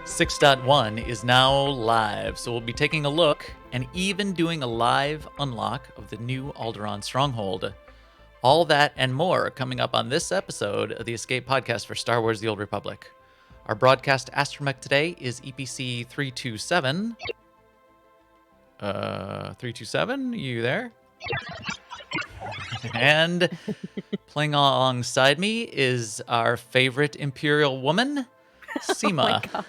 6.1 is now live, so we'll be taking a look and even doing a live unlock of the new Alderaan Stronghold. All that and more coming up on this episode of the Escape Podcast for Star Wars The Old Republic. Our broadcast astromech today is EPC 327. 327, you there? And playing alongside me is our favorite Imperial woman, SEMA. Oh my God.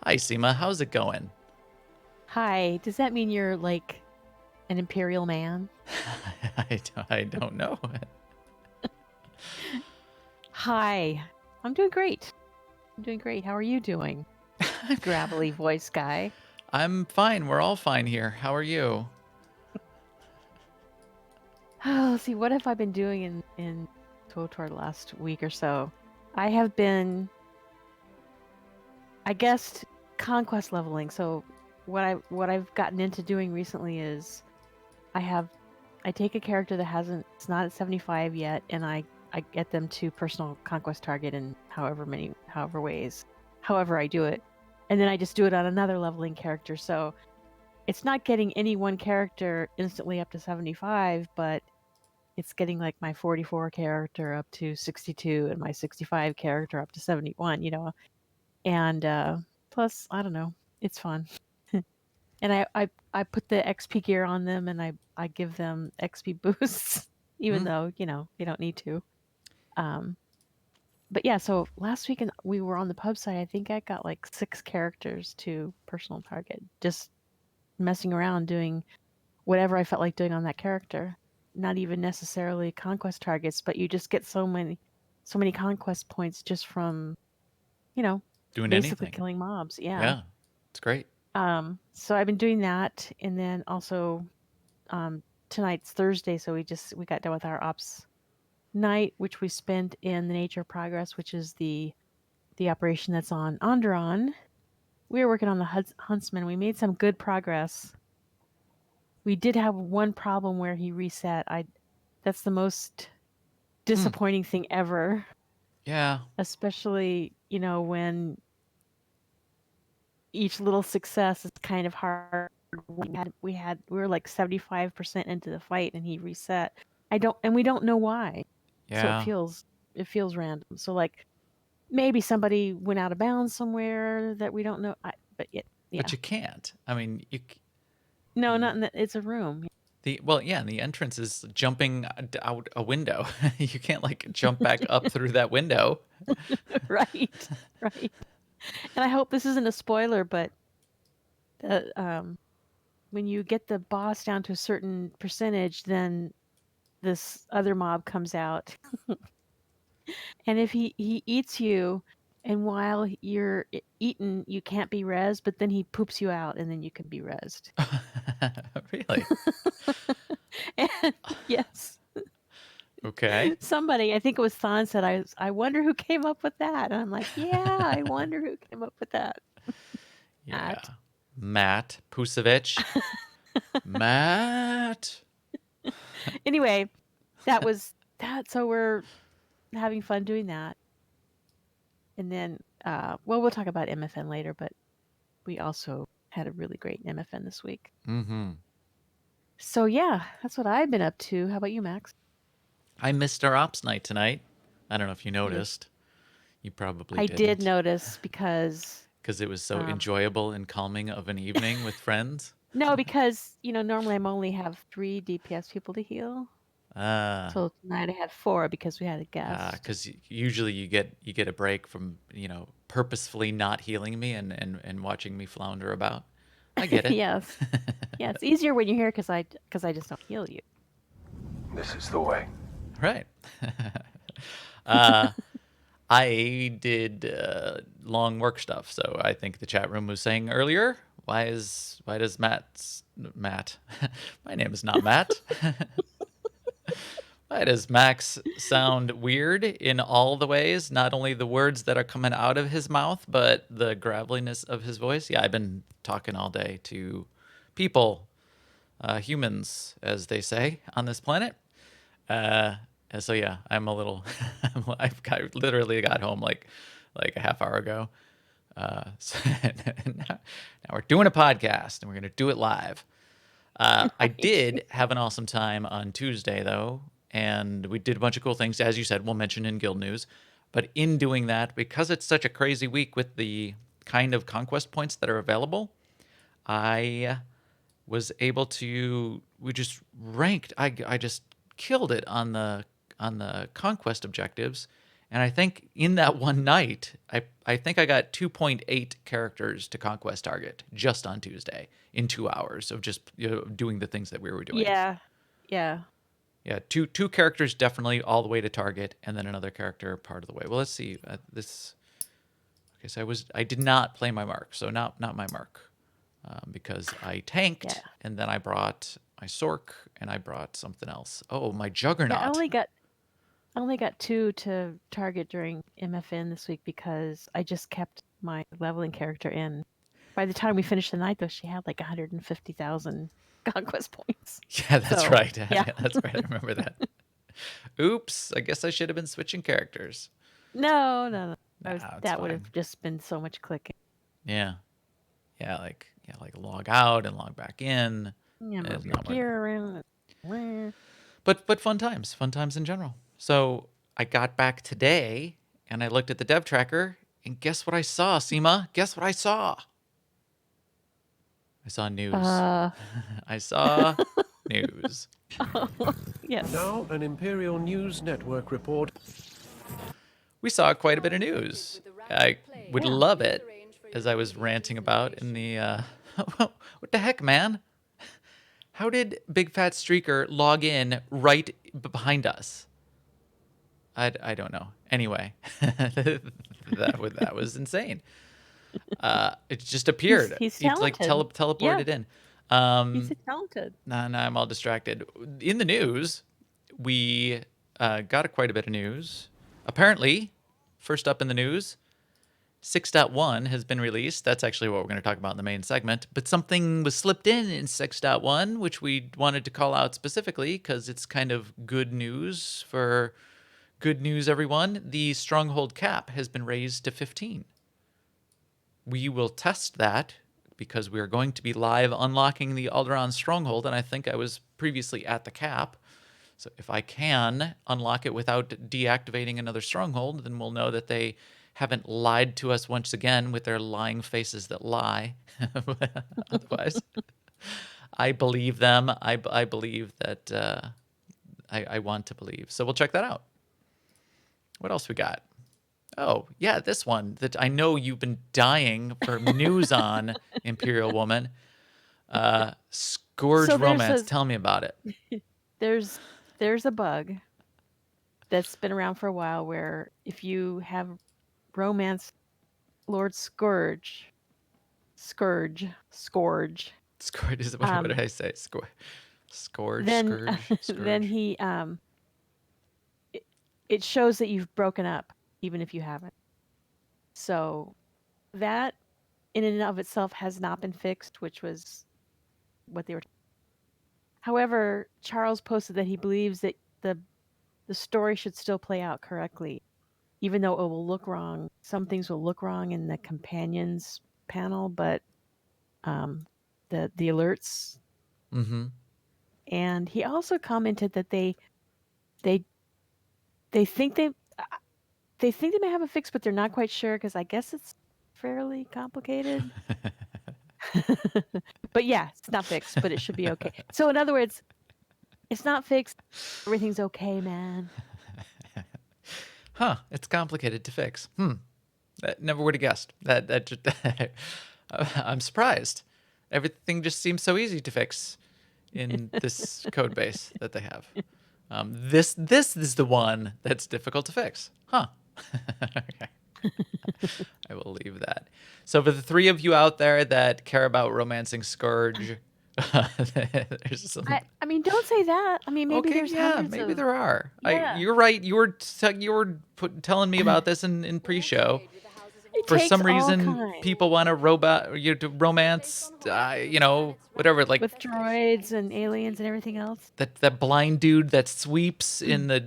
Hi, SEMA. How's it going? Hi. Does that mean you're like an imperial man? I don't know. Hi. I'm doing great. How are you doing? Gravelly voice guy. I'm fine. We're all fine here. How are you? Oh, let's see. What have I been doing in SWTOR the last week or so? I have been, I guess, conquest leveling. So what I've gotten into doing recently is I take a character that it's not at 75 yet, and I get them to personal conquest target in however ways, however I do it. And then I just do it on another leveling character. So it's not getting any one character instantly up to 75, but it's getting like my 44 character up to 62 and my 65 character up to 71, And plus, I don't know, it's fun. And I put the XP gear on them, and I give them XP boosts, even though, they don't need to. But yeah, so last week we were on the pub site. I think I got like 6 characters to personal target, just messing around doing whatever I felt like doing on that character. Not even necessarily conquest targets, but you just get so many conquest points just from, Doing basically anything. killing mobs. Yeah, it's great. So I've been doing that, and then also tonight's Thursday, so we got done with our ops night, which we spent in the Nature of Progress, which is the operation that's on Alderaan. We were working on the Huntsman. We made some good progress. We did have one problem where he reset. That's the most disappointing thing ever. Yeah. Especially, when each little success is kind of hard. We were like 75% into the fight and he reset. We don't know why. Yeah. So it feels random. So like maybe somebody went out of bounds somewhere that we don't know. But you can't. I mean, No, not in it's a room. The entrance is jumping out a window. You can't like jump back up through that window. Right. And I hope this isn't a spoiler, but when you get the boss down to a certain percentage, then this other mob comes out. And if he eats you, and while you're eaten, you can't be rezzed, but then he poops you out, and then you can be rezzed. Really? And yes. Okay. Somebody, I think it was Thon, said, I wonder who came up with that. And I'm like, yeah, I wonder who came up with that. Yeah. Matt Pusevich. Matt. Anyway, that was that. So we're having fun doing that. And then, we'll talk about MFN later, but we also had a really great MFN this week. Mm-hmm. So yeah, that's what I've been up to. How about you, Max? I missed our ops night tonight. I don't know if you noticed. You probably didn't. I did notice because it was so enjoyable and calming of an evening with friends. No, because normally I'm only have 3 DPS people to heal. So tonight I had 4 because we had a guest. Because usually you get a break from purposefully not healing me and watching me flounder about. I get it. Yes. Yeah, it's easier when you're here because I just don't heal you. This is the way. Right. I did long work stuff, so I think the chat room was saying earlier, why does Matt? My name is not Matt. Why does Max sound weird in all the ways? Not only the words that are coming out of his mouth, but the graveliness of his voice. Yeah, I've been talking all day to people, humans, as they say, on this planet. So yeah, I'm a little. I literally got home like a half hour ago. So now we're doing a podcast, and we're going to do it live. I did have an awesome time on Tuesday, though, and we did a bunch of cool things. As you said, we'll mention in Guild News. But in doing that, because it's such a crazy week with the kind of conquest points that are available, I was able to. We just ranked. I just killed it on the conquest objectives, and I think in that one night, I think I got 2.8 characters to conquest target just on Tuesday in 2 hours of just doing the things that we were doing. Yeah. Yeah, two characters definitely all the way to target, and then another character part of the way. Well, let's see. This. Okay, so I did not play my mark, so not my mark, because I tanked, and then I brought my Sork, and I brought something else. Oh, my Juggernaut. Yeah, I only got 2 to target during MFN this week because I just kept my leveling character in. By the time we finished the night, though, she had like 150,000 conquest points. Yeah, that's So, right. yeah. That's right. I remember that. Oops. I guess I should have been switching characters. No. Nah, That would have just been so much clicking. Yeah. Like log out and log back in. Yeah, It's move your not worth it. gear around. But fun times in general. So I got back today and I looked at the dev tracker, and guess what I saw, SEMA? Guess what I saw? I saw news. I saw news. Yes. Now, an Imperial News Network report. We saw quite a bit of news. I would love it, as I was ranting about in the... what the heck, man? How did Big Fat Streaker log in right behind us? I don't know. Anyway, that was insane. It just appeared. He's It's like talented. teleported in. He's talented. Nah, I'm all distracted. In the news, we got quite a bit of news. Apparently, first up in the news, 6.1 has been released. That's actually what we're going to talk about in the main segment. But something was slipped in 6.1, which we wanted to call out specifically because it's kind of good news for good news, everyone. The Stronghold cap has been raised to 15. We will test that because we are going to be live unlocking the Alderaan Stronghold, and I think I was previously at the cap. So if I can unlock it without deactivating another Stronghold, then we'll know that they haven't lied to us once again with their lying faces that lie. Otherwise, I believe them. I believe that I want to believe. So we'll check that out. What else we got? Oh, yeah, this one that I know you've been dying for news on, Imperial Woman. Scourge Romance. Tell me about it. There's a bug that's been around for a while where if you have romance Lord Scourge. Scourge is what did I say? Scourge. Then he it shows that you've broken up even if you haven't. So that in and of itself has not been fixed, which was what they were. However, Charles posted that he believes that the story should still play out correctly, even though it will look wrong. Some things will look wrong in the companions panel, but the alerts. Mm-hmm. And he also commented that they think they may have a fix, but they're not quite sure because I guess it's fairly complicated. But yeah, it's not fixed, but it should be okay. So in other words, it's not fixed. Everything's okay, man. Huh? It's complicated to fix. Never would have guessed. That just, I'm surprised. Everything just seems so easy to fix in this code base that they have. This is the one that's difficult to fix. Huh? Okay. I will leave that. So for the three of you out there that care about romancing Scourge, there's some... I mean, don't say that. I mean, maybe there's hundreds maybe of... there are. Yeah. You're right. You were telling me about this in pre-show. For some reason, people want to romance, whatever, like with droids and aliens and everything else. That blind dude that sweeps in the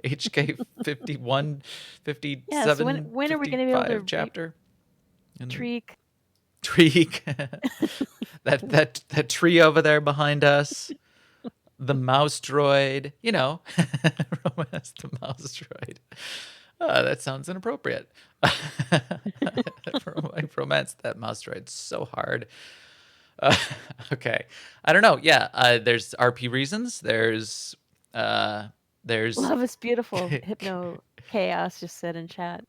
HK 51, 57, yeah, so when are we going to be able to chapter? And Treek. Treek. that tree over there behind us. The mouse droid. Romance the mouse droid. That sounds inappropriate. I romanced that mouse droid so hard. Okay. I don't know. Yeah. There's RP reasons. There's Love is beautiful. Hypno Chaos just said in chat.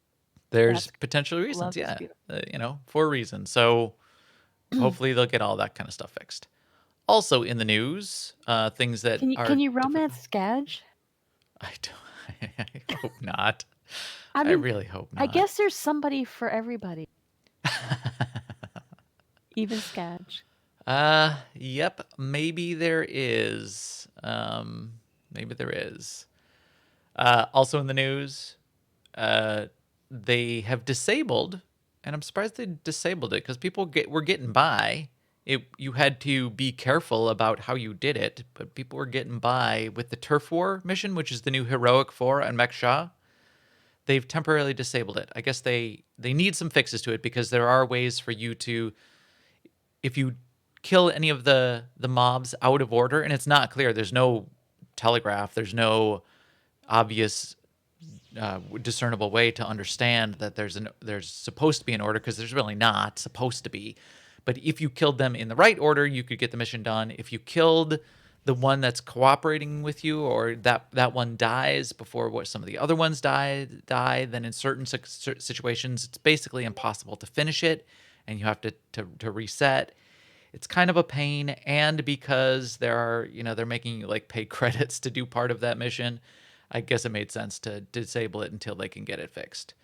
there's That's potential reasons. love is Yeah. beautiful. For reasons. So hopefully they'll get all that kind of stuff fixed. Also in the news, things that Can are you difficult. romance Skadge? I don't. I hope not. I I mean, really hope I not. guess there's somebody for everybody, even Skadge. Yep. Maybe there is. Maybe there is. Also in the news, uh, they have disabled, and I'm surprised they disabled it because people were getting by. You had to be careful about how you did it, but people were getting by with the Turf War mission, which is the new Heroic 4 on Mech Shah. They've temporarily disabled it. I guess they need some fixes to it because there are ways for you to, if you kill any of the mobs out of order, and it's not clear. There's no telegraph. There's no obvious discernible way to understand that there's supposed to be an order because there's really not supposed to be. But if you killed them in the right order, you could get the mission done. If you killed the one that's cooperating with you, or that one dies before what some of the other ones die, then in certain situations it's basically impossible to finish it, and you have to reset. It's kind of a pain, and because they're making you like pay credits to do part of that mission, I guess it made sense to disable it until they can get it fixed.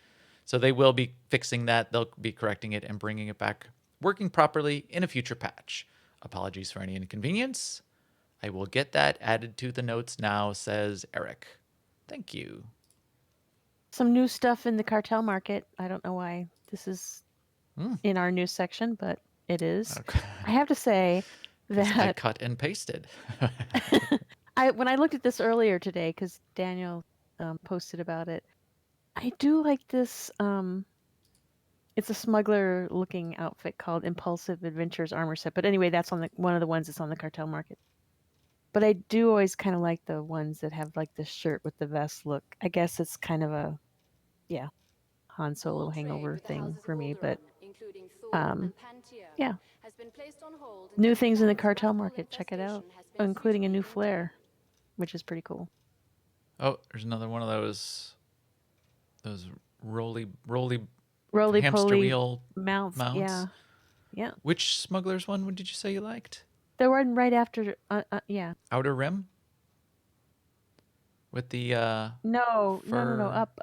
So they will be fixing that. They'll be correcting it and bringing it back working properly in a future patch. Apologies for any inconvenience. I will get that added to the notes now, says Eric. Thank you. Some new stuff in the Cartel Market. I don't know why this is in our news section, but it is. Okay. I have to say 'Cause I that cut and pasted. when I looked at this earlier today, because Daniel posted about it, I do like this. It's a smuggler-looking outfit called Impulsive Adventures Armor Set. But anyway, that's on one of the ones that's on the Cartel Market. But I do always kind of like the ones that have like the shirt with the vest look. I guess it's kind of a, Han Solo hangover thing for me. But yeah, new things in the Cartel Market. Check it out, including a new flare, which is pretty cool. Oh, there's another one of those roly hamster Roly-poly wheel mounts. mounts. Yeah. Which smugglers one did you say you liked? The one right after, yeah. Outer Rim? With the No, fur up.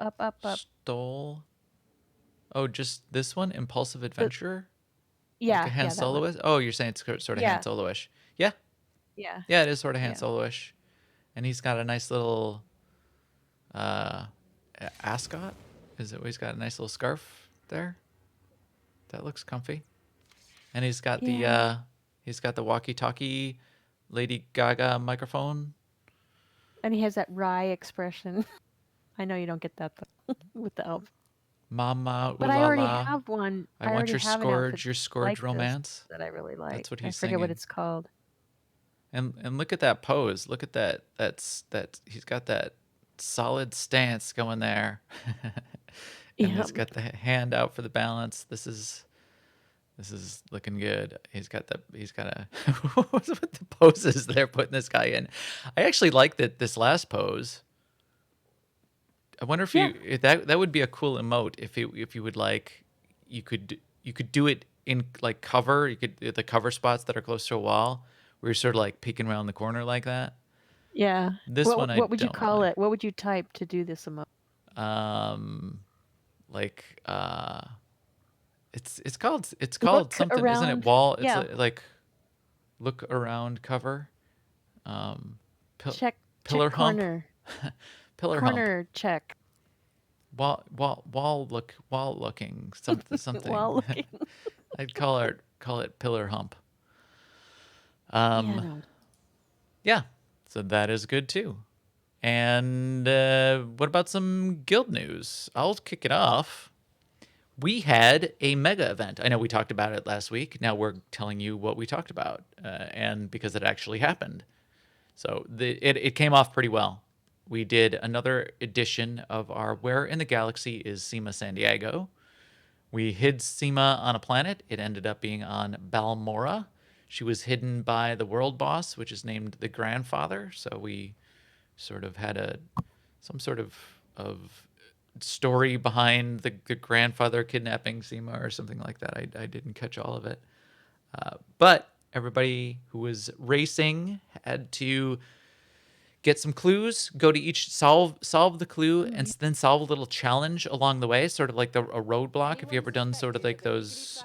stole? Oh, just this one? Impulsive Adventure? Like a Han that one. Solo-ish? Oh, you're saying it's sort of Han Solo-ish. Yeah. Yeah. Yeah, it is sort of Han Solo-ish. And he's got a nice little ascot. He's got a nice little scarf there. That looks comfy. And he's got the walkie-talkie Lady Gaga microphone. And he has that wry expression. I know you don't get that though with the elf. Mama, but I already have one. I want your scourge romance. That I really like. That's what he's I forget what it's called. And look at that pose. Look at that. That he's got that solid stance going there. And he's got the hand out for the balance. This is looking good. He's got a what's with the poses they're putting this guy in. I actually like this last pose. I wonder if that would be a cool emote if you would like, you could do it in like cover. You could the cover spots that are close to a wall where you're sort of like peeking around the corner like that. Yeah. What would you call it? What would you type to do this emote? It's called something, around, isn't it? Wall. It's like look around cover. Check pillar check hump. Corner. Pillar corner hump. Check. Wall looking something. Wall looking. I'd call it pillar hump. Yeah. So that is good too. And what about some guild news? I'll kick it off. we had a mega event. I know we talked about it last week. Now we're telling you what we talked about, and because it actually happened. So it came off pretty well. We did another edition of our Where in the Galaxy is SEMA San Diego. We hid SEMA on a planet. It ended up being on Balmora. She was hidden by the world boss, which is named the Grandfather. So we sort of had some sort of story behind the grandfather kidnapping SEMA or something like that. I didn't catch all of it. But everybody who was racing had to get some clues, go to each solve the clue, and then solve a little challenge along the way, sort of like a roadblock. Have you ever done sort of like those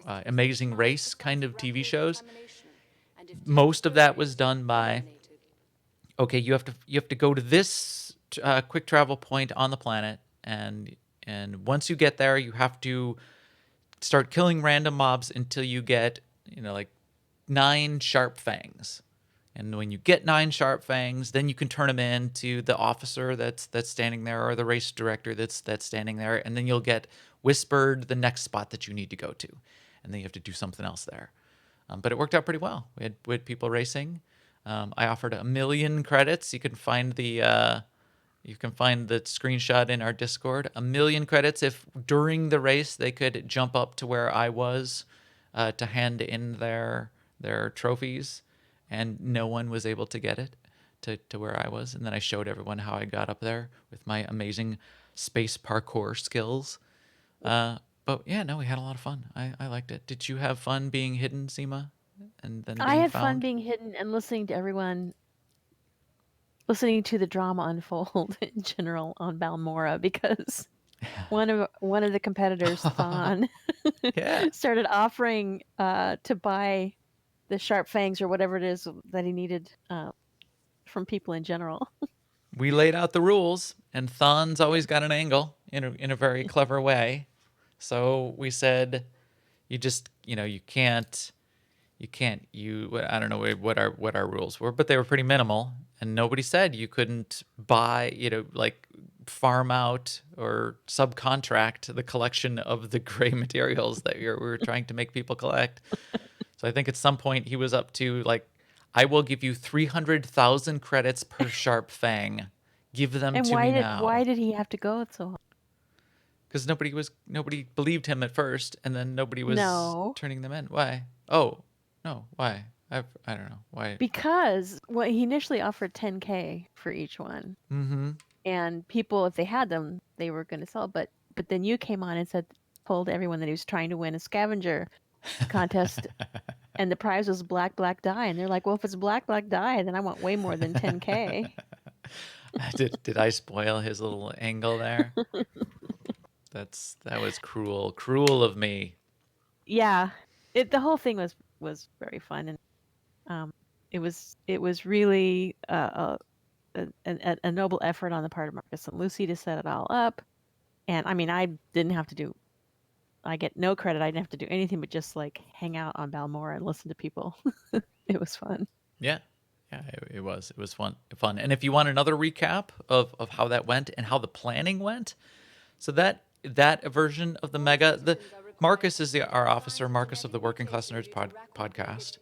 Amazing Race kind of TV shows? Most of that was done by, okay, you have to go to this quick travel point on the planet, and once you get there, you have to start killing random mobs until you get, like 9 sharp fangs. And when you get 9 sharp fangs, then you can turn them in to the officer that's standing there, or the race director that's standing there, and then you'll get whispered the next spot that you need to go to, and then you have to do something else there. But it worked out pretty well. We had people racing. I offered 1,000,000 credits. You can find the screenshot in our Discord. 1,000,000 credits if during the race they could jump up to where I was to hand in their trophies, and no one was able to get it to where I was. And then I showed everyone how I got up there with my amazing space parkour skills. But yeah, no, we had a lot of fun. I liked it. Did you have fun being hidden, Seema? And then I being had fun found? being hidden and listening to everyone, listening to the drama unfold in general on Balmora, because one of the competitors, Thon, Yeah. started offering to buy the sharp fangs or whatever it is that he needed from people in general. We laid out the rules, and Thon's always got an angle in a very clever way. So we said, you just, you can't, I don't know what our rules were, but they were pretty minimal. And nobody said you couldn't buy, like farm out or subcontract the collection of the gray materials that we were trying to make people collect. So I think at some point he was up to like, I will give you 300,000 credits per sharp fang. Give them And to me now. why did he have to go so hard? Because nobody believed him at first, and then nobody was No. turning them in. Why? Oh, no. Why? I don't know why. Because he initially offered 10K for each one, Mm-hmm. and people, if they had them, they were going to sell. But then you came on and told everyone that he was trying to win a scavenger contest, and the prize was black dye, and they're like, well, if it's black dye, then I want way more than 10K. Did I spoil his little angle there? That was cruel of me. Yeah, the whole thing was very fun, and it was really a noble effort on the part of Marcus and Lucy to set it all up. And I mean, I get no credit. I didn't have to do anything but just like hang out on Balmora and listen to people. It was fun. Yeah. Yeah, it was fun. And if you want another recap of how that went and how the planning went, so that version of the mega, Marcus is our officer, Marcus of the Working Class Nerds podcast.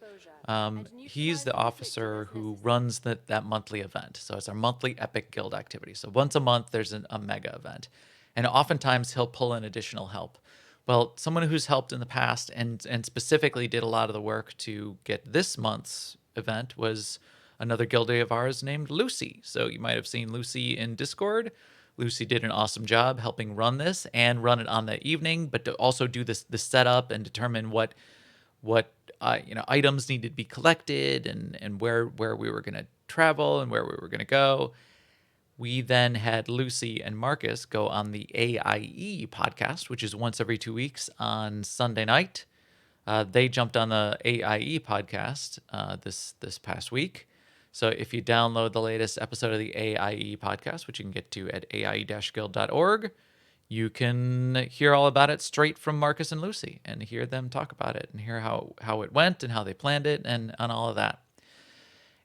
He's the officer who runs that monthly event. So it's our monthly Epic Guild activity. So once a month, there's a mega event. And oftentimes he'll pull in additional help. Well, someone who's helped in the past and specifically did a lot of the work to get this month's event was another guildie of ours named Lucy. So you might have seen Lucy in Discord. Lucy did an awesome job helping run this and run it on the evening, but to also do the setup and determine what items needed to be collected and where we were going to travel and where we were going to go. We then had Lucy and Marcus go on the AIE podcast, which is once every 2 weeks on Sunday night. They jumped on the AIE podcast this past week. So if you download the latest episode of the AIE podcast, which you can get to at aie-guild.org, you can hear all about it straight from Marcus and Lucy and hear them talk about it and hear how it went and how they planned it and all of that.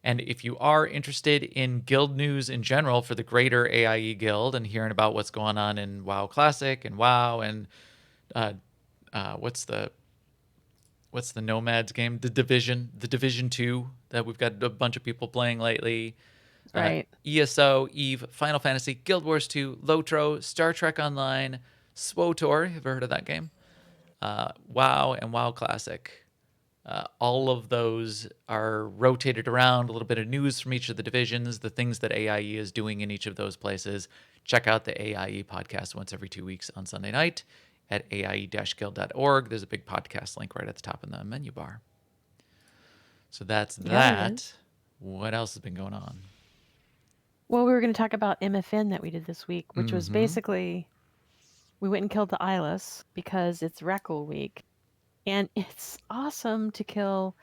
And if you are interested in guild news in general for the greater AIE guild and hearing about what's going on in WoW Classic and WoW and what's the Nomads game, the Division 2 that we've got a bunch of people playing lately. Right. ESO, Eve, Final Fantasy, Guild Wars 2, Lotro, Star Trek Online, SWTOR. Have you ever heard of that game? WoW and WoW Classic. All of those are rotated around, a little bit of news from each of the divisions, the things that AIE is doing in each of those places. Check out the AIE podcast once every 2 weeks on Sunday night at aie-guild.org. There's a big podcast link right at the top of the menu bar. So that's Yeah, there that. What else has been going on? Well, we were going to talk about MFN that we did this week, which was basically we went and killed the Eyeless because it's Reckle week. And it's awesome to kill.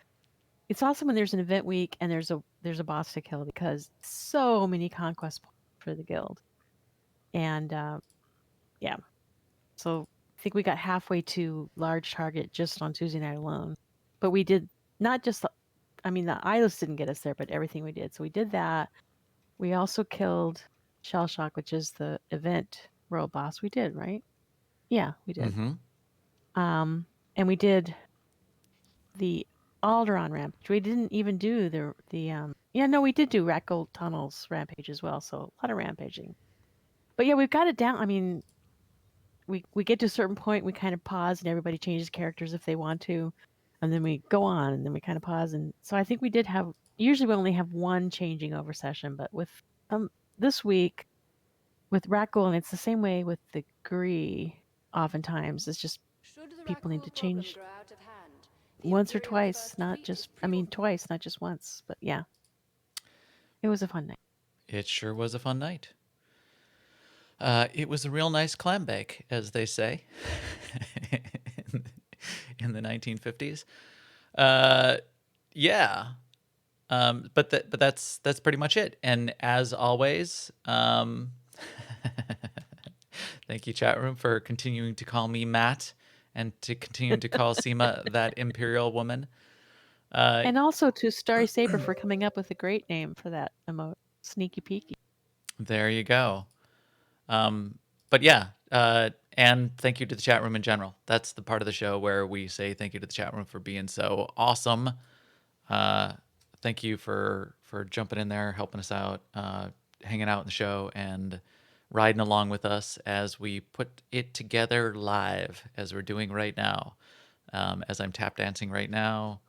It's awesome when there's an event week and there's a boss to kill because so many conquest points for the guild. And yeah, so I think we got halfway to large target just on Tuesday night alone. But we did not just, the Eyeless didn't get us there, but everything we did. So we did that. We also killed Shell Shock, which is the event world boss. We did, right? Yeah, we did. And we did the Alderaan rampage. We didn't even do we did do Rackle Tunnels rampage as well. So a lot of rampaging. But yeah, we've got it down. We get to a certain point, we kind of pause, and everybody changes characters if they want to, and then we go on, and then we kind of pause. And so I think we did have. Usually we only have one changing over session, but with this week with Rackle, and it's the same way with the Gree. Oftentimes, it's just people need to change once or twice, not just twice, not just once. But yeah, it was a fun night. It sure was a fun night. It was a real nice clam bake, as they say, in the 1950s. Yeah. But that's pretty much it. And as always, thank you, chat room, for continuing to call me Matt and to continuing to call SEMA that Imperial woman. And also to Starry Saber for coming up with a great name for that emote, Sneaky Peeky. There you go. But yeah, and thank you to the chat room in general. That's the part of the show where we say thank you to the chat room for being so awesome. Thank you for jumping in there, helping us out, hanging out in the show, and riding along with us as we put it together live, as we're doing right now. As I'm tap dancing right now,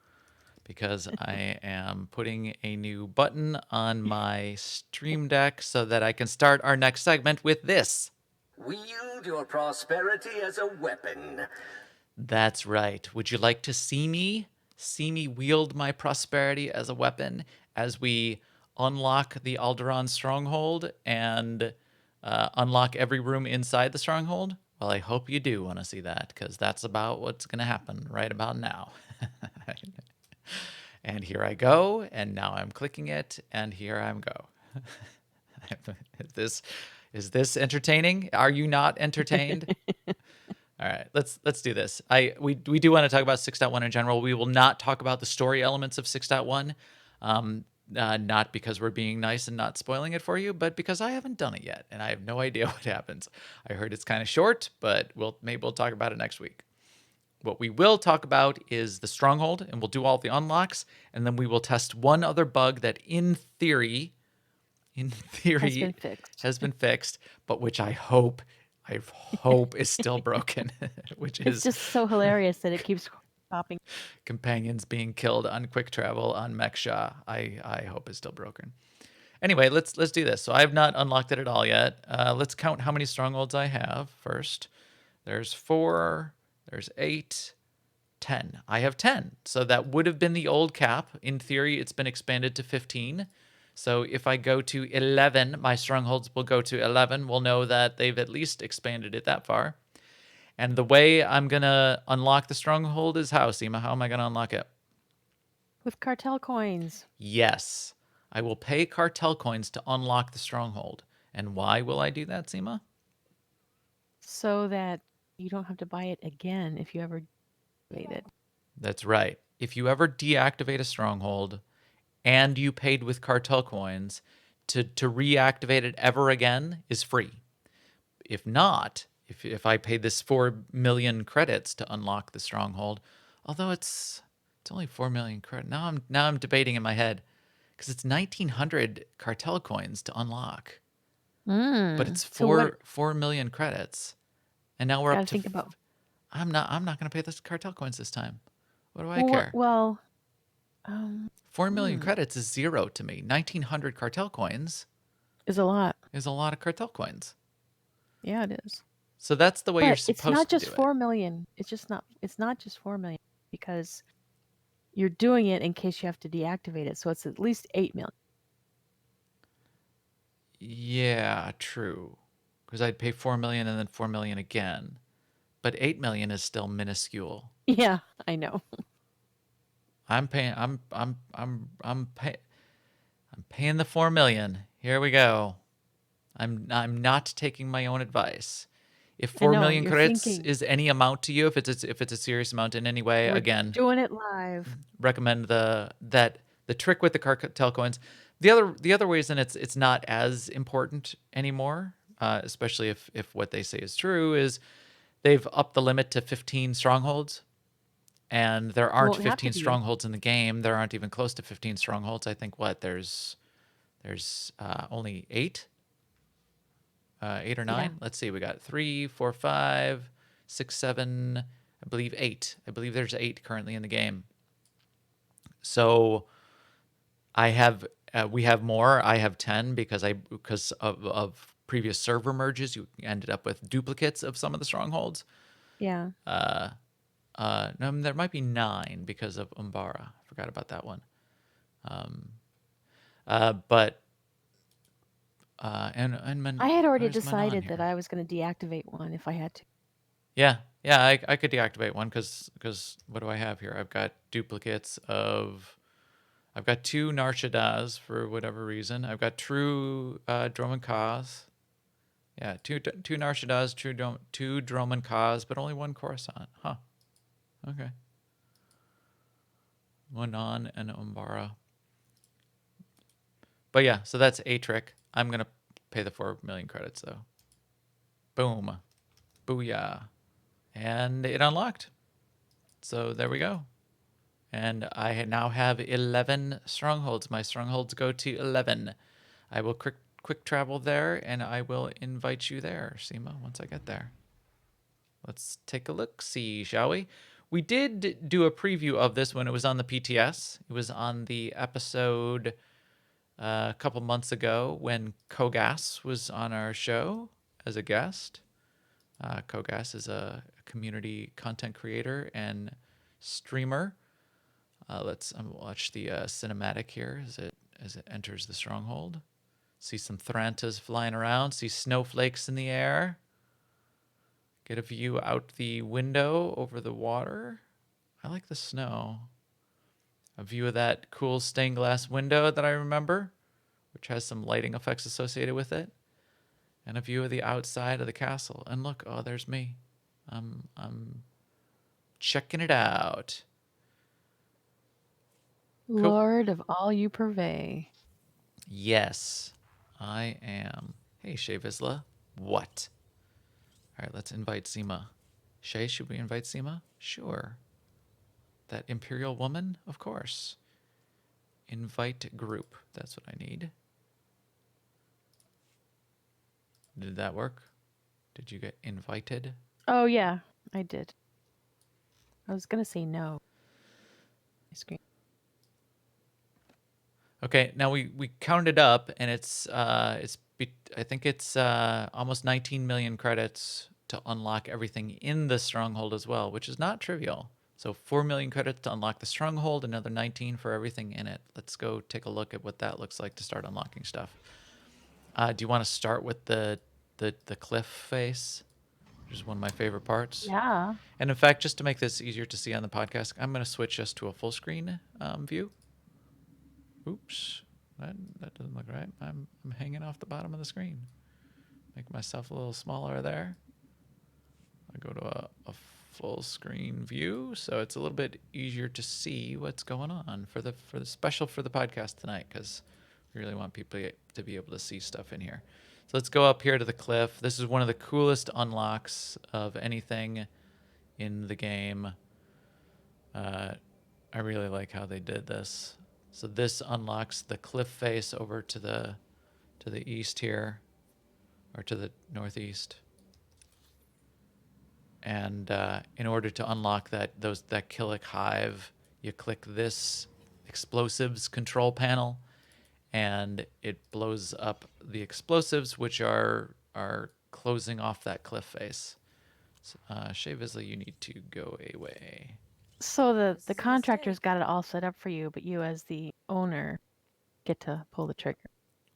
because I am putting a new button on my stream deck so that I can start our next segment with this. Wield your prosperity as a weapon. That's right. Would you like to see me wield my prosperity as a weapon as we unlock the Alderaan Stronghold and unlock every room inside the Stronghold? Well, I hope you do want to see that, because that's about what's going to happen right about now. And here I go, and now I'm clicking it, and here I go. Is this entertaining? Are you not entertained? All right, let's do this. We do want to talk about 6.1 in general. We will not talk about the story elements of 6.1, not because we're being nice and not spoiling it for you, but because I haven't done it yet, and I have no idea what happens. I heard it's kind of short, but maybe we'll talk about it next week. What we will talk about is the Stronghold, and we'll do all the unlocks, and then we will test one other bug that in theory has been fixed, but which I hope is still broken, which It's is just so hilarious that it keeps popping. companions being killed on quick travel on Meksha. I hope is still broken. Anyway, let's do this. So I have not unlocked it at all yet. Let's count how many strongholds I have first. There's 4, there's 8, 10. I have 10. So that would have been the old cap. In theory, it's been expanded to 15. So if I go to 11, my strongholds will go to 11. We'll know that they've at least expanded it that far. And the way I'm going to unlock the stronghold is how, Seema? How am I going to unlock it? With cartel coins. Yes. I will pay cartel coins to unlock the stronghold. And why will I do that, Seema? So that you don't have to buy it again if you ever deactivate it. That's right. If you ever deactivate a stronghold, and you paid with cartel coins, to reactivate it ever again is free. If not, if I paid this 4 million credits to unlock the stronghold, although it's only 4 million credit. Now I'm debating in my head because it's 1900 cartel coins to unlock, but it's So what? 4 million credits, and now we're Got up to to. think about. I'm not going to pay this cartel coins this time. What do I care? Well. Um, 4 million credits is zero to me. 1900 cartel coins is a lot. is a lot of cartel coins. Yeah, it is. So that's the way you're But it's not supposed to just do it. 4 million. It's just not. It's not just 4 million because you're doing it in case you have to deactivate it. So it's at least 8 million. Yeah, true. Because I'd pay 4 million and then 4 million again. But 8 million is still minuscule. Yeah, I know. I'm paying the 4 million. Here we go. I'm not taking my own advice. If I 4 know. million You're credits thinking is any amount to you, if it's a serious amount in any way, we're again, doing it live. recommend the trick with the cartel coins. The other reason it's not as important anymore, especially if what they say is true, is they've upped the limit to 15 strongholds, and there aren't Won't have to 15 be. strongholds in the game. There aren't even close to 15 strongholds. I think there's only 8, 8 or 9. Yeah. Let's see. We got 3, 4, 5, 6, 7. I believe 8. I believe there's 8 currently in the game. So we have more. I have 10 because of previous server merges. You ended up with duplicates of some of the strongholds. Yeah. No, there might be 9 because of Umbara. I forgot about that one. But I had already where's Manon decided that here? I was going to deactivate one if I had to. Yeah, I could deactivate one because what do I have here? I've got duplicates of. I've got 2 Narshadas for whatever reason. I've got true Droman Kas. Yeah, two Narshadas, two Droman Kas, but only 1 Coruscant. Huh. Okay. Manon and Umbara. But yeah, so that's a trick. I'm gonna pay the 4 million credits though. Boom. Booyah. And it unlocked. So there we go. And I now have 11 strongholds. My strongholds go to 11. I will quick travel there, and I will invite you there, SEMA, once I get there. Let's take a look, see, shall we? We did do a preview of this when it was on the PTS. It was on the episode a couple months ago when Kogas was on our show as a guest. Kogas is a community content creator and streamer. Let's watch the cinematic here as it enters the stronghold. See some Thrantas flying around. See snowflakes in the air. Get a view out the window over the water. I like the snow. A view of that cool stained glass window that I remember, which has some lighting effects associated with it. And a view of the outside of the castle. And look, oh, there's me. I'm checking it out. Cool. Lord of all you purvey. Yes, I am. Hey, Shay Vizsla. What? All right, let's invite SEMA. Shay, should we invite SEMA? Sure. That Imperial woman? Of course. Invite group. That's what I need. Did that work? Did you get invited? Oh, yeah, I did. I was going to say no. Screen. Okay, now we counted up, and I think it's almost 19 million credits to unlock everything in the stronghold as well, which is not trivial. So 4 million credits to unlock the stronghold, another 19 for everything in it. Let's go take a look at what that looks like to start unlocking stuff. Do you want to start with the cliff face, which is one of my favorite parts? Yeah. And in fact, just to make this easier to see on the podcast, I'm going to switch us to a full screen view. Oops, that doesn't look right. I'm hanging off the bottom of the screen. Make myself a little smaller there. I go to a full screen view, so it's a little bit easier to see what's going on for the special for the podcast tonight, because we really want people to be able to see stuff in here. So let's go up here to the cliff. This is one of the coolest unlocks of anything in the game. I really like how they did this. So this unlocks the cliff face over to the east here, or to the northeast. And in order to unlock that Killick hive, you click this explosives control panel, and it blows up the explosives, which are closing off that cliff face. So, Shay Visley, you need to go away. So the contractor's got it all set up for you, but you as the owner get to pull the trigger.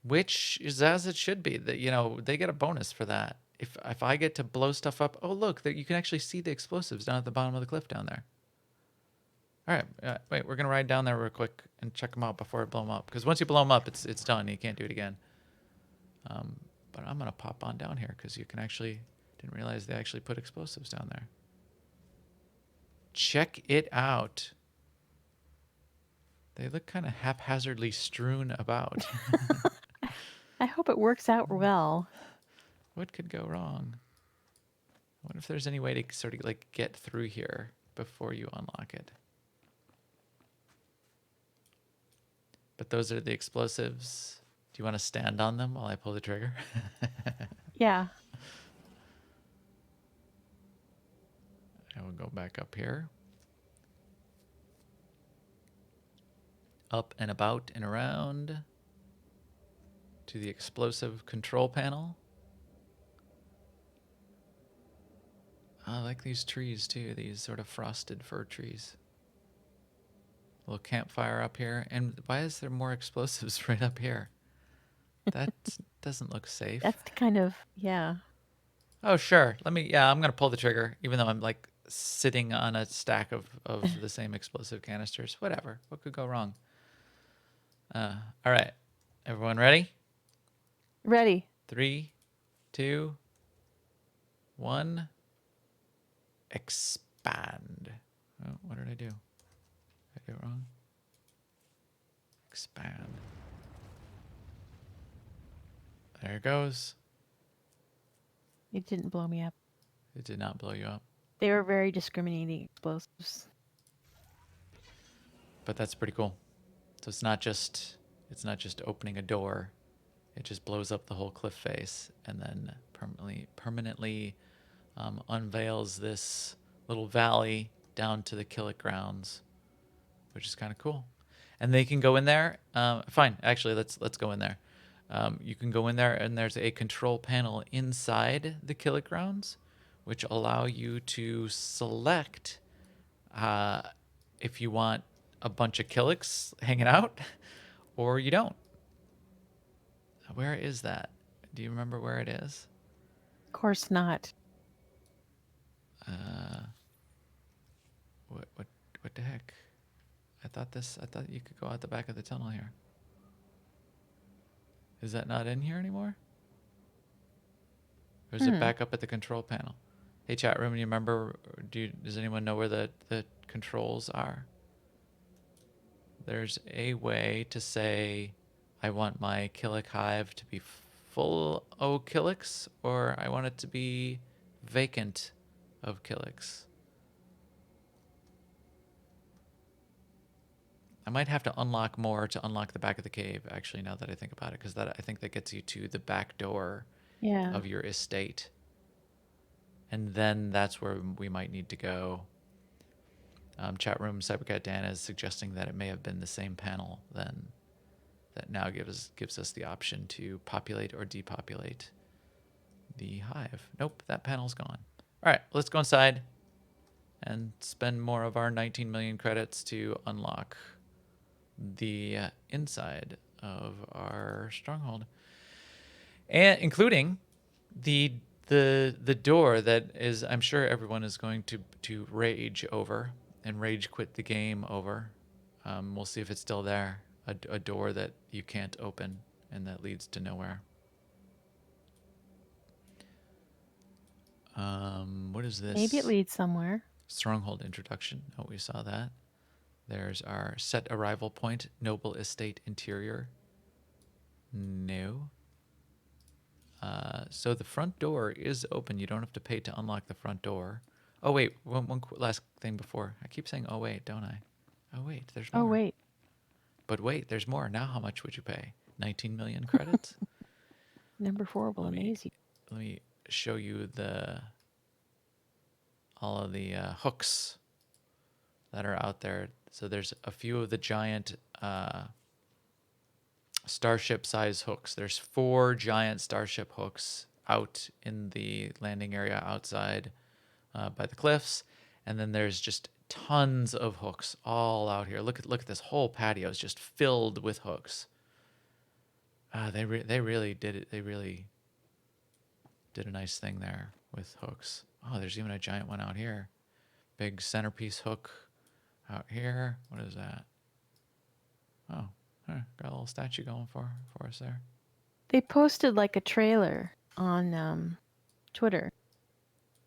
Which is as it should be. That they get a bonus for that. If I get to blow stuff up, oh look, you can actually see the explosives down at the bottom of the cliff down there. All right, wait, we're gonna ride down there real quick and check them out before I blow them up. Because once you blow them up, it's done. You can't do it again. But I'm gonna pop on down here because you can actually didn't realize they actually put explosives down there. Check it out. They look kind of haphazardly strewn about. I hope it works out well. What could go wrong? I wonder if there's any way to sort of like get through here before you unlock it. But those are the explosives. Do you want to stand on them while I pull the trigger? Yeah. I will go back up here. Up and about and around to the explosive control panel. I like these trees too, these sort of frosted fir trees. A little campfire up here. And why is there more explosives right up here? That doesn't look safe. That's kind of, yeah. Oh, sure. I'm going to pull the trigger, even though I'm like sitting on a stack of the same explosive canisters. Whatever. What could go wrong? All right. Everyone ready? Ready. 3, 2, 1. Expand. Oh, what did I do? Did I do it wrong? Expand. There it goes. It didn't blow me up. It did not blow you up. They were very discriminating explosives. But that's pretty cool. So it's not just opening a door. It just blows up the whole cliff face and then permanently unveils this little valley down to the Killick grounds, which is kind of cool. And they can go in there. Fine, actually, let's go in there. You can go in there, and there's a control panel inside the Killick grounds, which allow you to select if you want a bunch of Killicks hanging out, or you don't. Where is that? Do you remember where it is? Of course not. What the heck? I thought you could go out the back of the tunnel here. Is that not in here anymore? Or is it back up at the control panel? Hey, chat room, you remember? Does anyone know where the controls are? There's a way to say, I want my Killick hive to be full of Killicks, or I want it to be vacant of Killicks. I might have to unlock more to unlock the back of the cave, actually, now that I think about it, because I think that gets you to the back door of your estate. And then that's where we might need to go. Chat room, Cybercat Dan is suggesting that it may have been the same panel then that now gives us the option to populate or depopulate the hive. Nope, that panel's gone. All right, let's go inside and spend more of our 19 million credits to unlock the inside of our stronghold, and including the door that is, I'm sure everyone is going to rage over and rage quit the game over. We'll see if it's still there. A door that you can't open and that leads to nowhere. What is this? Maybe it leads somewhere. Stronghold introduction. Oh, we saw that. There's our set arrival point, Noble Estate Interior. No. So the front door is open. You don't have to pay to unlock the front door. Oh, wait. One last thing before. I keep saying, oh, wait, don't I? Oh, wait, there's more. Oh, wait. But wait, there's more. Now how much would you pay? 19 million credits? Number 4 will Let me- amaze you. Let me show you all of the hooks that are out there. So there's a few of the giant starship size hooks. There's 4 giant starship hooks out in the landing area outside by the cliffs, and then there's just tons of hooks all out here. Look at this whole patio is just filled with hooks. They really did it. They really did a nice thing there with hooks. Oh, there's even a giant one out here. Big centerpiece hook out here. What is that? Oh, got a little statue going for us there. They posted like a trailer on Twitter,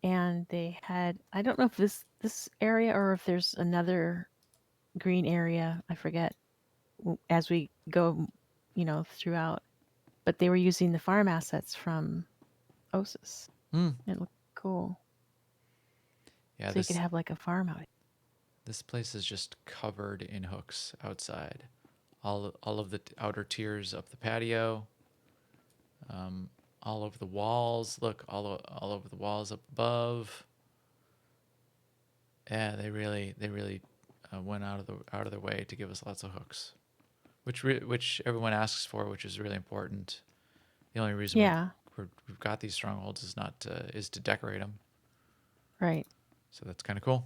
and they had, I don't know if this area or if there's another green area, I forget, as we go, throughout. But they were using the farm assets from OSIS. It looked cool. Yeah, So you could have like a farm out. this place is just covered in hooks outside. All of the outer tiers of the patio. All over the walls. Look, all over the walls up above. Yeah, they really went out of their way to give us lots of hooks, which everyone asks for, which is really important. The only reason we've got these strongholds is to decorate them. Right. So that's kind of cool.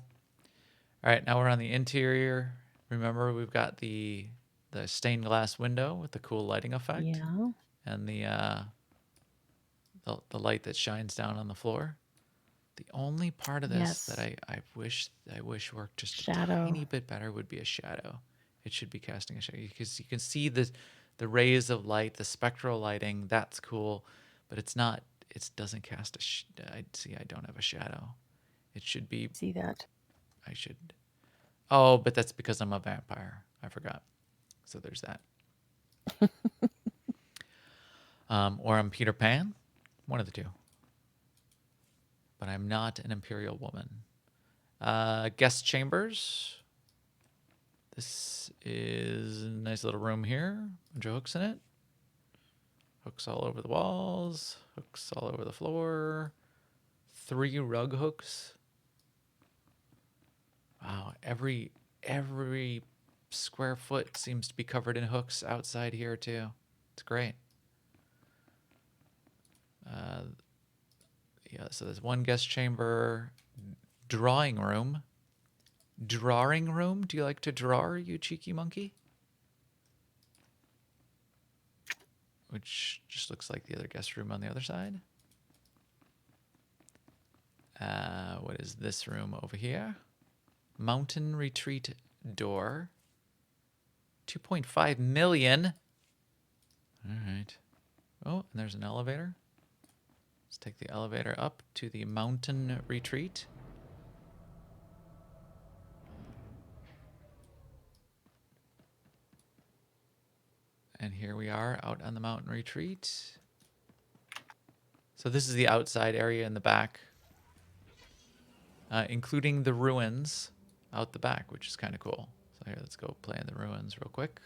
All right, now we're on the interior. Remember, we've got the stained glass window with the cool lighting effect. Yeah. And the light that shines down on the floor. The only part of this that I wish worked just a tiny bit better would be a shadow. It should be casting a shadow because you can see the rays of light, the spectral lighting. That's cool, but it's not. It doesn't cast I don't have a shadow. It should be. See that? I should. Oh, but that's because I'm a vampire. I forgot. So there's that. Or I'm Peter Pan. One of the two. But I'm not an imperial woman. Guest chambers. This is a nice little room here. Bunch of hooks in it. Hooks all over the walls. Hooks all over the floor. 3 rug hooks. Wow, every square foot seems to be covered in hooks outside here too. It's great. Yeah, so there's one guest chamber, drawing room. Drawing room? Do you like to draw, you cheeky monkey? Which just looks like the other guest room on the other side. What is this room over here? Mountain retreat door. 2.5 million. All right. Oh, and there's an elevator. Let's take the elevator up to the mountain retreat. And here we are out on the mountain retreat. So this is the outside area in the back, including the ruins out the back, which is kind of cool. So here, let's go play in the ruins real quick.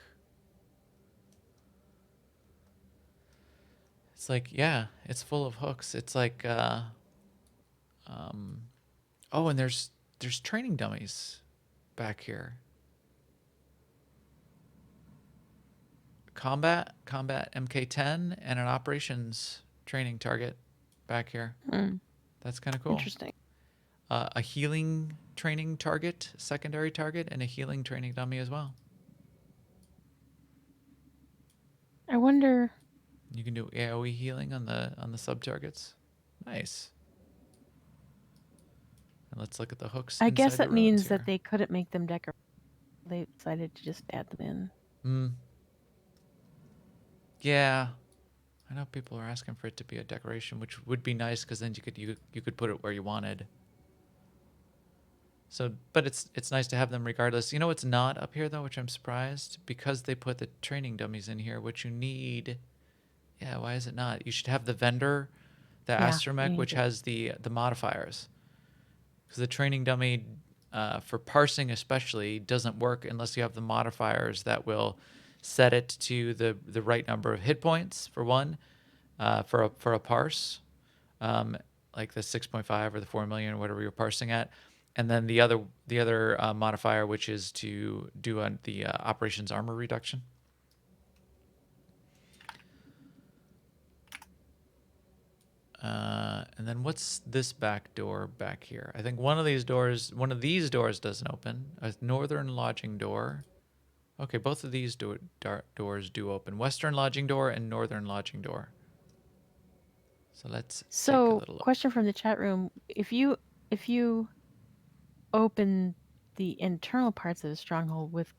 It's like, yeah, it's full of hooks. It's like, oh, and there's training dummies back here. Combat MK10 and an operations training target back here. That's kind of cool. Interesting. A healing training target, secondary target, and a healing training dummy as well. I wonder. You can do AoE healing on the sub targets. Nice. And let's look at the hooks. I guess that means here. that they couldn't make them decorate. They decided to just add them in. Yeah, I know people are asking for it to be a decoration, which would be nice because then you could put it where you wanted. So, but it's nice to have them regardless. You know what's not up here though, which I'm surprised, because they put the training dummies in here, which you need. Yeah, why is it not? You should have the vendor, the Yeah, you astromech, need which to. has the modifiers. Because the training dummy, for parsing especially, doesn't work unless you have the modifiers that will set it to the right number of hit points for one, for a parse, um, like the 6.5 or the 4 million or whatever you're parsing at, and then the other modifier, which is to do the operations armor reduction. And then what's this back door back here? I think one of these doors doesn't open. A northern lodging door. Okay, both of these doors do open. Western lodging door and northern lodging door. So let's take a So, little look. question from the chat room: if you open the internal parts of the stronghold with,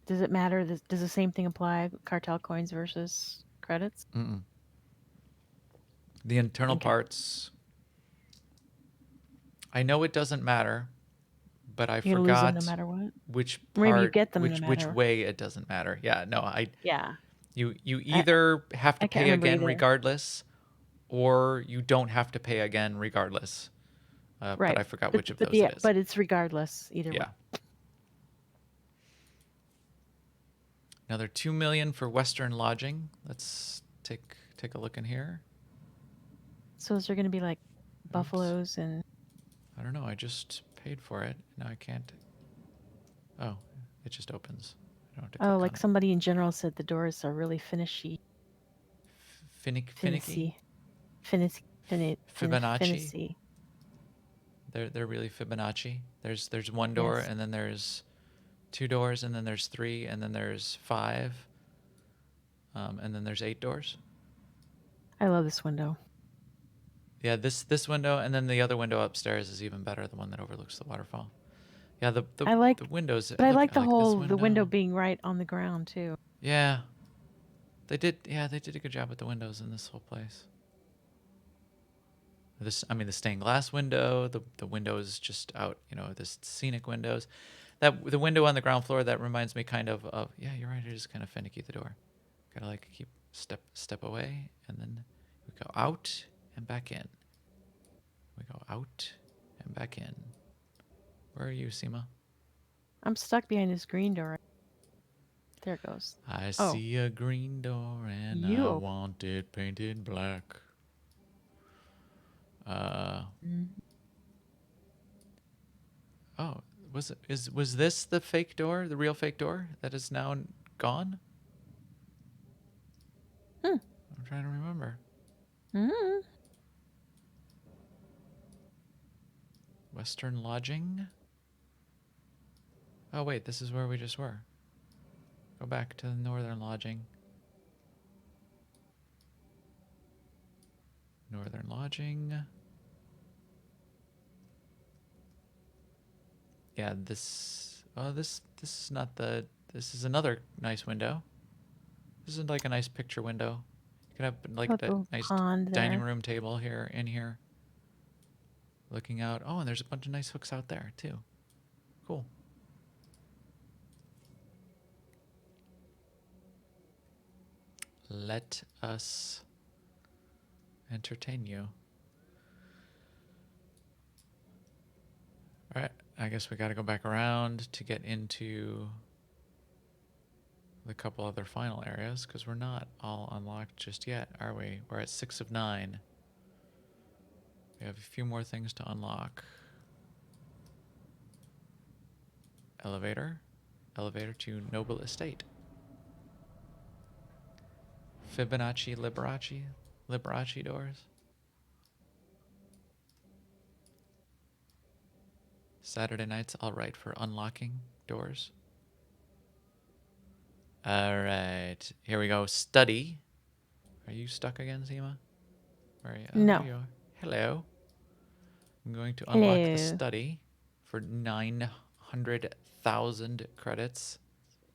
does it matter? Does the same thing apply? Cartel coins versus credits? Mm-mm. The internal Okay. parts, I know it doesn't matter, but I You're gonna lose them no forgot matter what. which Maybe you part, get them no which matter. way it doesn't matter. Yeah, no, Yeah. you I either have to I can't pay remember again either. regardless, or you don't have to pay again regardless. But Right. I forgot But which of but those the it is. but it's regardless either way. Yeah. Another 2 million for Western lodging. Let's take a look in here. So is there going to be like Oops. buffaloes and? I don't know. I just paid for it. Now I can't. Oh, it just opens. I don't have to Oh, click like on it. somebody in general said the doors are really finishy. Finicky. Fibonacci. Finishy. They're really Fibonacci. There's one door, Yes. and then there's two doors, and then there's three, and then there's five, and then there's 8 doors. I love this window. Yeah, this window, and then the other window upstairs is even better. The one that overlooks the waterfall. Yeah, the windows. But I Look, like I like this the window window. being right on the ground too. Yeah, they did. Yeah, they did a good job with the windows in this whole place. The stained glass window. The windows just out. This scenic windows. The window on the ground floor, that reminds me kind of. Yeah, you're right. It is kind of finicky. The door. Gotta like keep step away, and then we go out and back in. We go out and back in. Where are you, Sema? I'm stuck behind this green door. There it goes. I Oh. see a green door and You I open. want it painted black. Mhm. Oh, was this the fake door, the real fake door that is now gone? Hmm. I'm trying to remember. Mm-hmm. Western lodging. Oh wait, this is where we just were. Go back to the northern lodging. Northern lodging. Yeah, this. Oh, this is not the. This is another nice window. This is like a nice picture window. You can have like that Little nice pond dining there. room table here in here. Looking out. Oh, and there's a bunch of nice hooks out there too. Cool. Let us entertain you. All right, I guess we got to go back around to get into the couple other final areas because we're not all unlocked just yet, are we? We're at 6 of 9. We have a few more things to unlock. Elevator to Noble Estate. Fibonacci Liberace doors. Saturday nights all right for unlocking doors. All right, here we go. Study. Are you stuck again, Zima? Where are you? Oh, No. there you are. Hello. I'm going to unlock the Hello. study for 900,000 credits.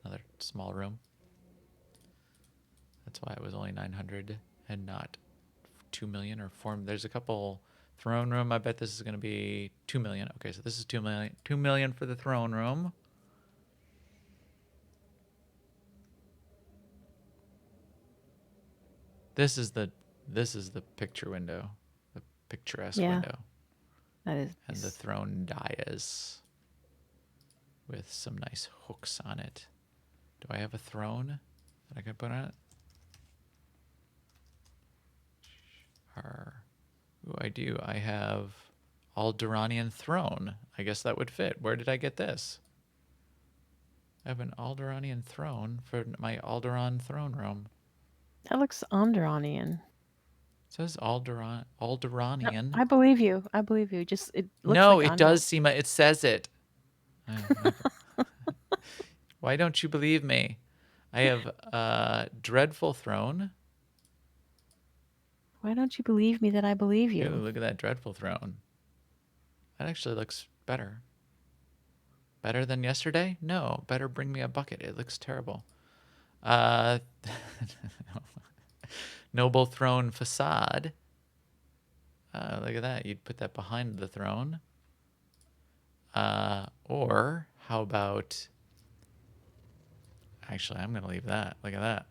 Another small room. That's why it was only 900 and not 2 million or 4. There's a couple Throne room, I bet this is going to be 2 million. Okay, so this is 2 million. 2 million for the throne room. This is the picture window. The picturesque Yeah, window. that is. And the throne dais with some nice hooks on it. Do I have a throne that I can put on it? Ooh, I do. I have Alderaanian throne. I guess that would fit. Where did I get this? I have an Alderaanian throne for my Alderaan throne room. That looks Alderaan. It says Alderaanian. I believe you. I believe you. Just it looks No, like it does, SEMA. It says it. Why don't you believe me? I have a dreadful throne. Why don't you believe me that I believe you? Ooh, look at that dreadful throne. That actually looks better. Better than yesterday? No. Better bring me a bucket. It looks terrible. Noble throne facade. Look at that. You'd put that behind the throne. Or how about... Actually, I'm going to leave that. Look at that.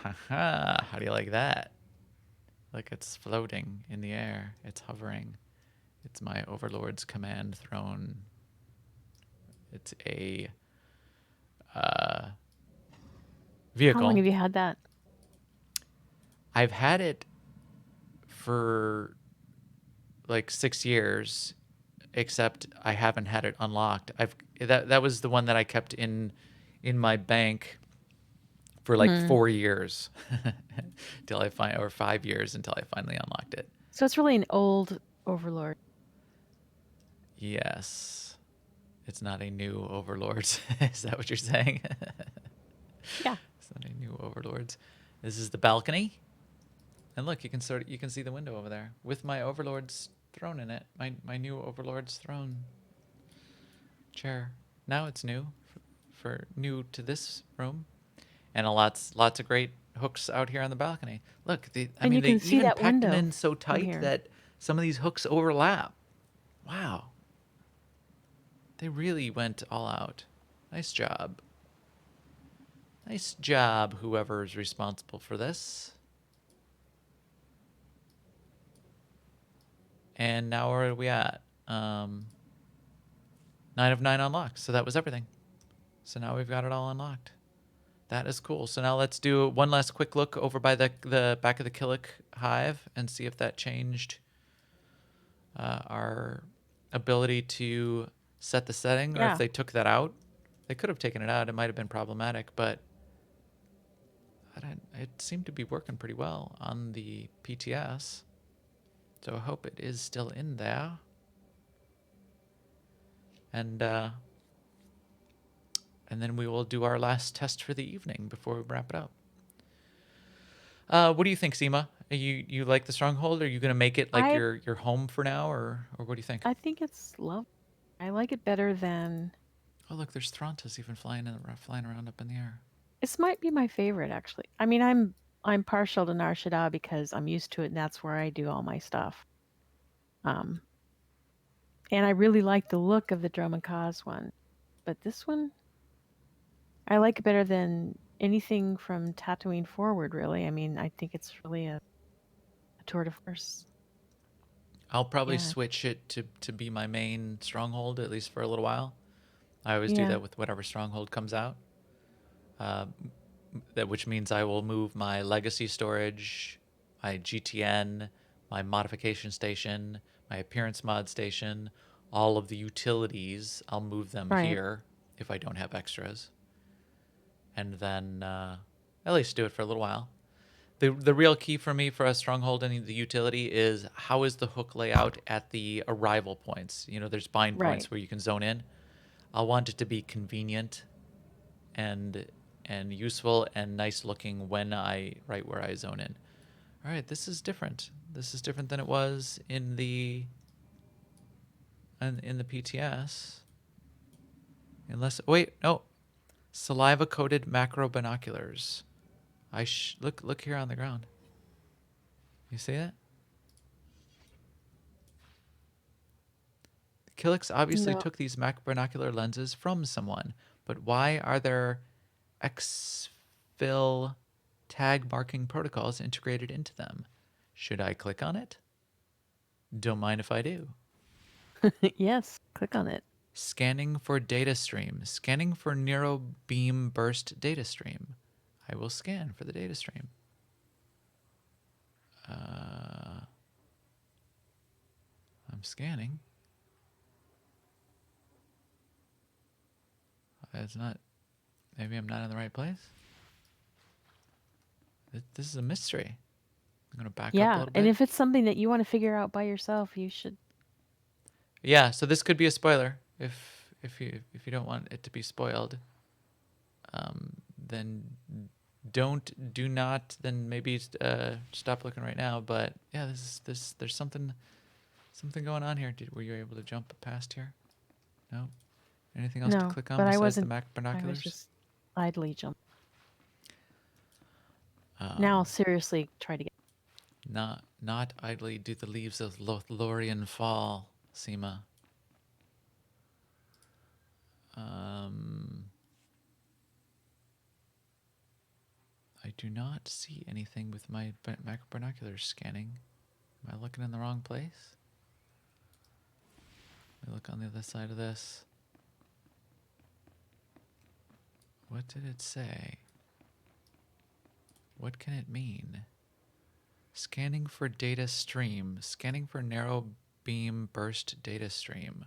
Haha. How do you like that? Look, it's floating in the air. It's hovering. It's my Overlord's command throne. It's a vehicle. How long have you had that? I've had it for like 6 years, except I haven't had it unlocked. That was the one that I kept in my bank for like 4 years till I or 5 years until I finally unlocked it. So it's really an old Overlord. Yes. It's not a new Overlords. Is that what you're saying? Yeah. It's not a new Overlords. This is the balcony. And look, you can see the window over there with my Overlord's throne in it. My new Overlord's throne chair. Now it's new for new to this room. And lots of great hooks out here on the balcony. Look, they even packed them in so tight that some of these hooks overlap. Wow. They really went all out. Nice job. Nice job, whoever's responsible for this. And now where are we at? 9 of 9 unlocked. So that was everything. So now we've got it all unlocked. That is cool. So now let's do one last quick look over by the back of the Killick hive and see if that changed our ability to set the setting, or if they took that out. They could have taken it out. It might have been problematic, but it seemed to be working pretty well on the PTS. So I hope it is still in there. And then we will do our last test for the evening before we wrap it up. What do you think, SEMA? You like the Stronghold? Are you going to make it like your home for now, or what do you think? I think it's lovely. I like it better than... Oh, look, there's Throntis even flying around up in the air. This might be my favorite, actually. I mean, I'm partial to Nar Shaddaa because I'm used to it, and that's where I do all my stuff. And I really like the look of the Drum and Cause one. But this one, I like it better than anything from Tatooine forward, really. I mean, I think it's really a tour de force. I'll probably switch it to be my main Stronghold, at least for a little while. I always do that with whatever Stronghold comes out. Which means I will move my legacy storage, my GTN, my modification station, my appearance mod station, all of the utilities. I'll move them here if I don't have extras. And then at least do it for a little while. The real key for me for a Stronghold and the utility is how is the hook layout at the arrival points. You know, there's bind points where you can zone in. I want it to be convenient and useful and nice looking when right where I zone in. All right, this is different. This is different than it was in the PTS. Saliva coated macro binoculars. Look here on the ground. You see that? Killix obviously No. took these macro binocular lenses from someone, but why are there exfil tag marking protocols integrated into them? Should I click on it? Don't mind if I do. Yes, click on it. Scanning for data stream. Scanning for Neuro Beam Burst data stream. I will scan for the data stream. I'm scanning. It's not. Maybe I'm not in the right place. This is a mystery. I'm gonna back up a Yeah, little bit. and if it's something that you want to figure out by yourself, you should. Yeah, so this could be a spoiler. If you don't want it to be spoiled, then do not then maybe stop looking right now. But yeah, there's something going on here. Were you able to jump past here? No. Anything else to No, click on but I besides the wasn't. Mac I binoculars? was just idly jumping. Now I'll seriously try to get. Not idly do the leaves of Lothlorien fall, SEMA. I do not see anything with my macro binoculars scanning. Am I looking in the wrong place? Let me look on the other side of this. What did it say? What can it mean? Scanning for data stream. Scanning for narrow beam burst data stream.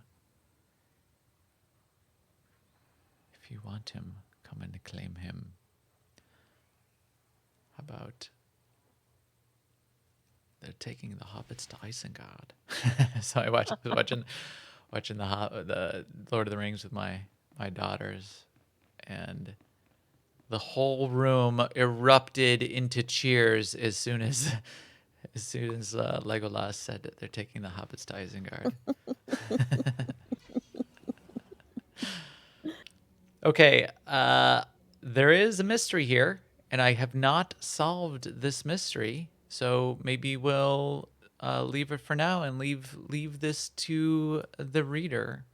If you want him, come and claim him. How about they're taking the hobbits to Isengard? So I was watching the Lord of the Rings with my daughters, and the whole room erupted into cheers as soon as Legolas said that they're taking the hobbits to Isengard. Okay, there is a mystery here, and I have not solved this mystery. So maybe we'll leave it for now and leave this to the reader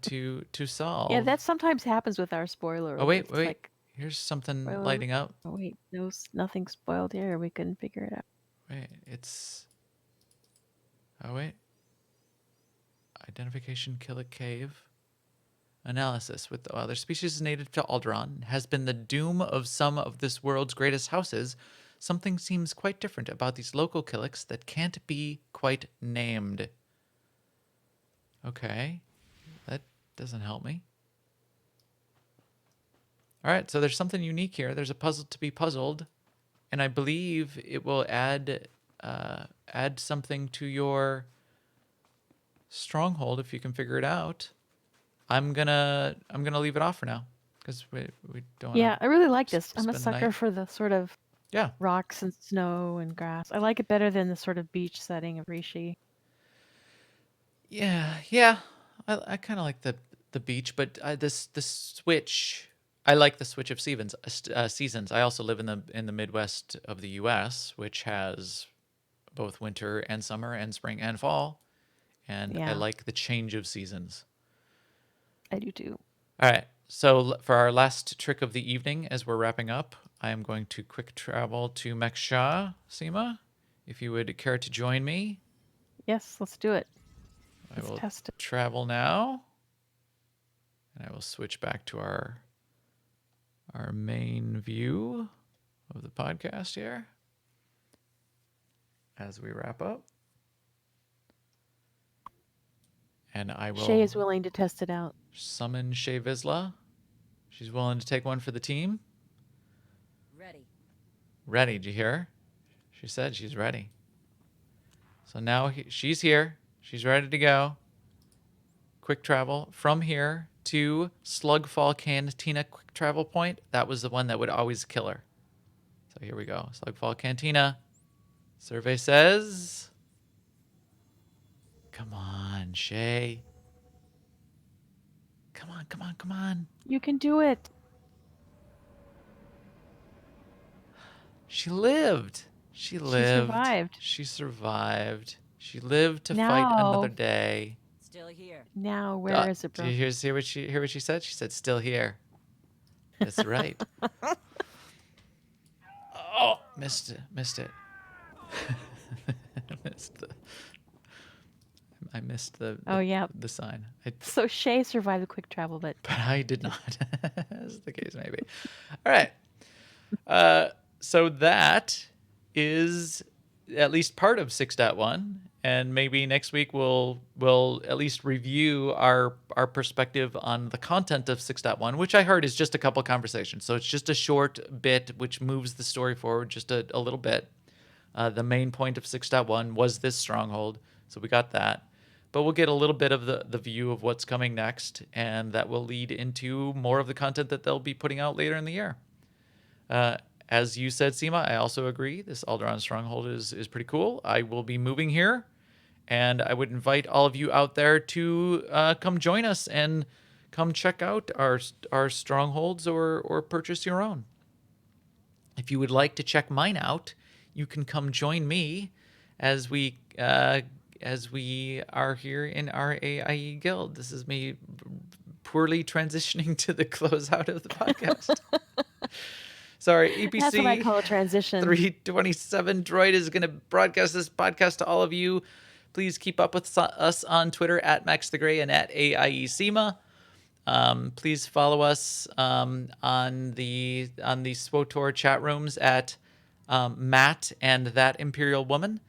to solve. Yeah, that sometimes happens with our spoiler. Oh wait, alerts. wait. Like, Here's something spoiler lighting up. oh wait, nothing spoiled here. We couldn't figure it out. Wait, it's. Oh wait. Identification Killick Cave. Analysis. With other species native to Alderaan has been the doom of some of this world's greatest houses. Something seems quite different about these local Killicks that can't be quite named. Okay. That doesn't help me. All right, so there's something unique here. There's a puzzle to be puzzled, and I believe it will add something to your stronghold if you can figure it out. I'm gonna leave it off for now because we don't. Yeah, I really like this. I'm a spend the sucker night. for the sort of Yeah. rocks and snow and grass. I like it better than the sort of beach setting of Rishi. Yeah. I kind of like the beach, but the switch. I like the switch of seasons. I also live in the Midwest of the U.S., which has both winter and summer and spring and fall, and I Yeah. like the change of seasons. I do too. All right. So for our last trick of the evening, as we're wrapping up, I am going to quick travel to Meksha, SEMA. If you would care to join me, Yes, let's do it. I Let's will test it. travel now, and I will switch back to our main view of the podcast here as we wrap up. And I will Shay is willing to test it out. summon Shay Vizsla. She's willing to take one for the team. Ready, did you hear her? She said she's ready. So now she's here. She's ready to go. Quick travel from here to Slugfall Cantina quick travel point. That was the one that would always kill her. So here we go. Slugfall Cantina. Survey says... Come on, Shay. Come on. You can do it. She lived. She lived. survived. She survived. She lived to fight Now- another day. Still here. Now where is it, Did bro? you hear what she said? She said, "Still here." That's right. Oh, missed it. Missed the. I missed Oh, yeah. the sign. So Shay survived the quick travel, but But I did not, as the case may be. All right. So that is at least part of 6.1, and maybe next week we'll at least review our perspective on the content of 6.1, which I heard is just a couple conversations. So it's just a short bit which moves the story forward just a little bit. The main point of 6.1 was this stronghold, so we got that. But we'll get a little bit of the view of what's coming next, and that will lead into more of the content that they'll be putting out later in the year. As you said, SEMA, I also agree. This Alderaan Stronghold is pretty cool. I will be moving here, and I would invite all of you out there to come join us and come check out our strongholds or purchase your own. If you would like to check mine out, you can come join me as we are here in our AIE guild. This is me poorly transitioning to the closeout of the podcast. Sorry, EPC. that's what I call a transition. 327 Droid is going to broadcast this podcast to all of you. Please keep up with us on Twitter at Max the Gray and at AIE SEMA. Please follow us on the SWTOR chat rooms at Matt and That Imperial Woman.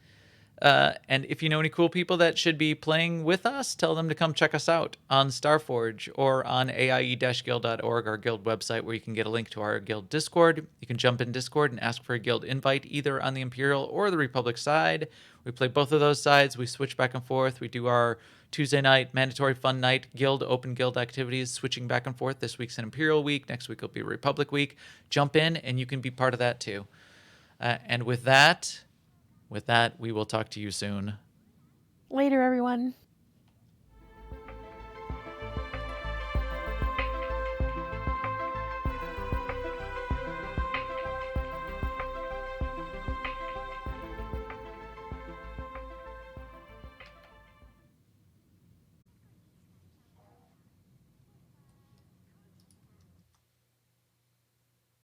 And if you know any cool people that should be playing with us, tell them to come check us out on Starforge or on aie-guild.org, our guild website, where you can get a link to our guild Discord. You can jump in Discord and ask for a guild invite either on the Imperial or the Republic side. We play both of those sides. We switch back and forth. We do our Tuesday night mandatory fun night guild, open guild activities, switching back and forth. This week's an Imperial week. Next week will be Republic week. Jump in and you can be part of that too. And with that, we will talk to you soon. Later, everyone.